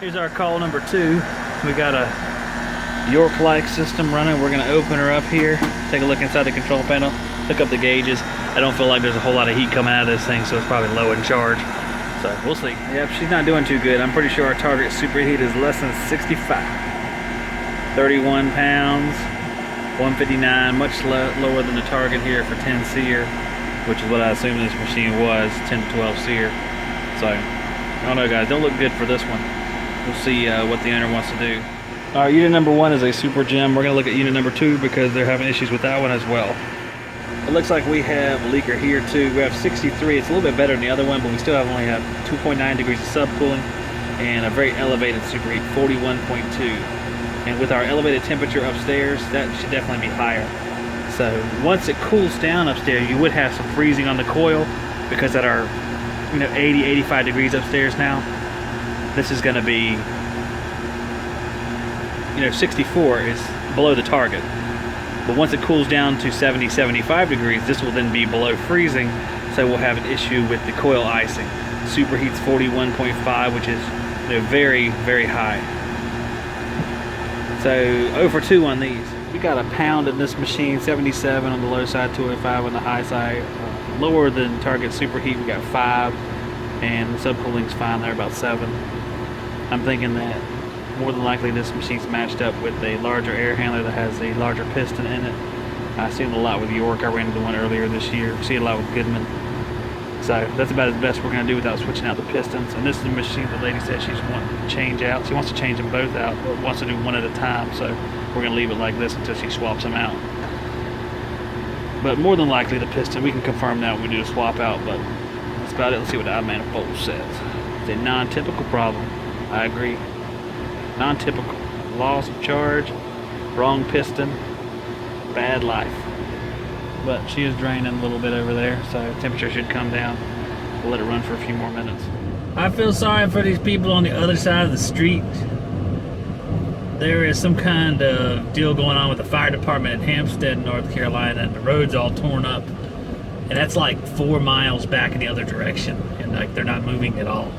Here's our call number 2. We got a York-like system running. We're going to open her up here, take a look inside the control panel, hook up the gauges. I don't feel like there's a whole lot of heat coming out of this thing, so it's probably low in charge. So we'll see. Yep, she's not doing too good. I'm pretty sure our target superheat is less than 65. 31 pounds, 159, much lower than the target here for 10 SEER, which is what I assumed this machine was, 10 to 12 SEER. So, I don't know guys, don't look good for this one. We'll see what the owner wants to do. All right, unit number 1 is a Super Gem. We're gonna look at unit number 2 because they're having issues with that one as well. It looks like we have a leaker here too. We have 63, it's a little bit better than the other one, but we still only have 2.9 degrees of subcooling and a very elevated superheat, 41.2. And with our elevated temperature upstairs, that should definitely be higher. So once it cools down upstairs, you would have some freezing on the coil because at our 80, 85 degrees upstairs now, this is going to be 64 is below the target. But once it cools down to 70, 75 degrees, this will then be below freezing, so we'll have an issue with the coil icing. Superheat's 41.5, which is very, very high. So 0 for 2 on these. We got a pound in this machine, 77 on the low side, 205 on the high side. Lower than target superheat, we got 5, and the subcooling's fine there, about 7. I'm thinking that more than likely this machine's matched up with a larger air handler that has a larger piston in it. I see it a lot with York. I ran into one earlier this year. See it a lot with Goodman. So that's about as best we're going to do without switching out the pistons. And this is the machine the lady said she's wanting to change out. She wants to change them both out, but wants to do one at a time. So we're going to leave it like this until she swaps them out. But more than likely the piston, we can confirm that when we do a swap out, but that's about it. Let's see what the I-manifold says. It's a non-typical problem. I agree. Non-typical. Loss of charge, wrong piston, bad life. But she is draining a little bit over there, so temperature should come down. We'll let it run for a few more minutes. I feel sorry for these people on the other side of the street. There is some kind of deal going on with the fire department in Hampstead, North Carolina, and the road's all torn up. And that's like 4 miles back in the other direction, and like they're not moving at all.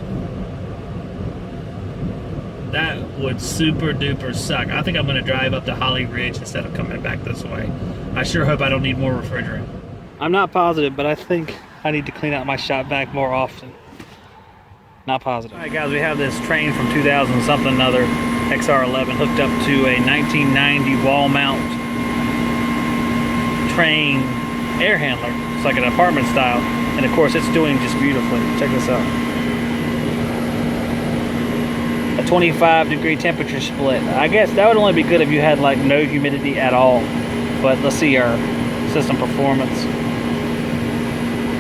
That would super duper suck. I think I'm gonna drive up to Holly Ridge instead of coming back this way. I sure hope I don't need more refrigerant. I'm not positive, but I think I need to clean out my shop vac more often. Not positive. All right guys, we have this train from 2000 something another, XR11, hooked up to a 1990 wall mount train air handler. It's like an apartment style. And of course it's doing just beautifully. Check this out. A 25 degree temperature split. I guess that would only be good if you had like no humidity at all. But let's see our system performance.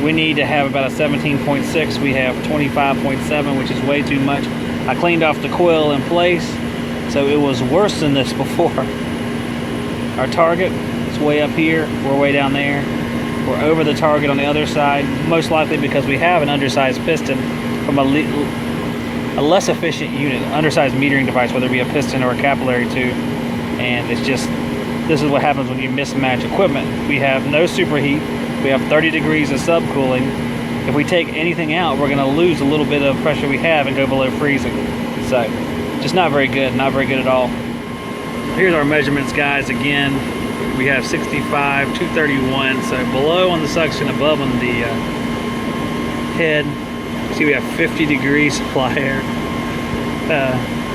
We need to have about a 17.6. We have 25.7, which is way too much. I cleaned off the coil in place, so it was worse than this before. Our target is way up here. We're way down there. We're over the target on the other side, most likely because we have an undersized piston from a less efficient unit, undersized metering device, whether it be a piston or a capillary tube. And it's just, this is what happens when you mismatch equipment. We have no superheat. We have 30 degrees of subcooling. If we take anything out, we're gonna lose a little bit of pressure we have and go below freezing. So, just not very good at all. Here's our measurements, guys, again. We have 65, 231, so below on the suction, above on the head. See, we have 50 degrees supply air.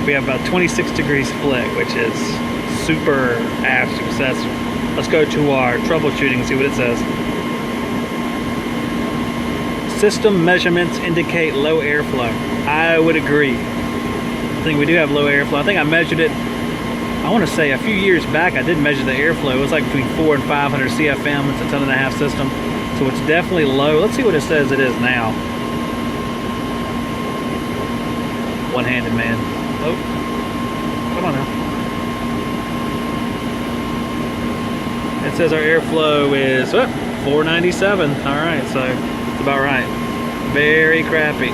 We have about 26 degrees split, which is super aft successful. Let's go to our troubleshooting and see what it says. System measurements indicate low airflow. I would agree. I think we do have low airflow. I think I measured it, I want to say a few years back, I did measure the airflow. It was like between 400 and 500 CFM. It's a 1.5 ton system. So it's definitely low. Let's see what it says it is now. One-handed man. Oh, come on now. It says our airflow is 497. All right, so it's about right. Very crappy.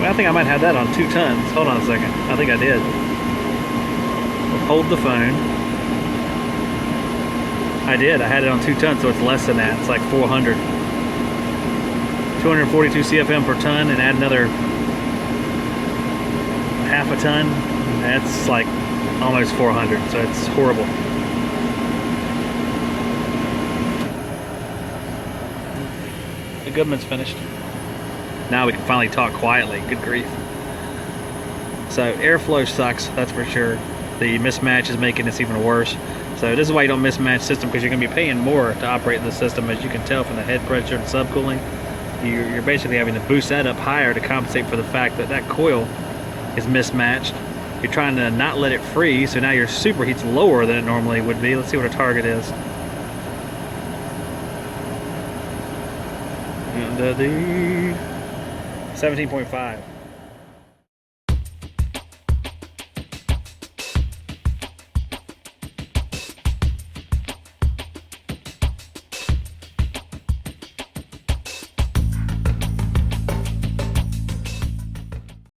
Well, I think I might have that on 2 tons. Hold on a second. I think I did. Hold the phone. I did. I had it on 2 tons, so it's less than that. It's like 400. 242 CFM per ton, and add another half a ton. That's like almost 400, so it's horrible. The Goodman's finished. Now we can finally talk quietly. Good grief. So airflow sucks, that's for sure. The mismatch is making this even worse. So this is why you don't mismatch system, because you're going to be paying more to operate the system, as you can tell from the head pressure and subcooling. You're basically having to boost that up higher to compensate for the fact that that coil is mismatched. You're trying to not let it freeze, so now your superheat's lower than it normally would be. Let's see what our target is. 17.5.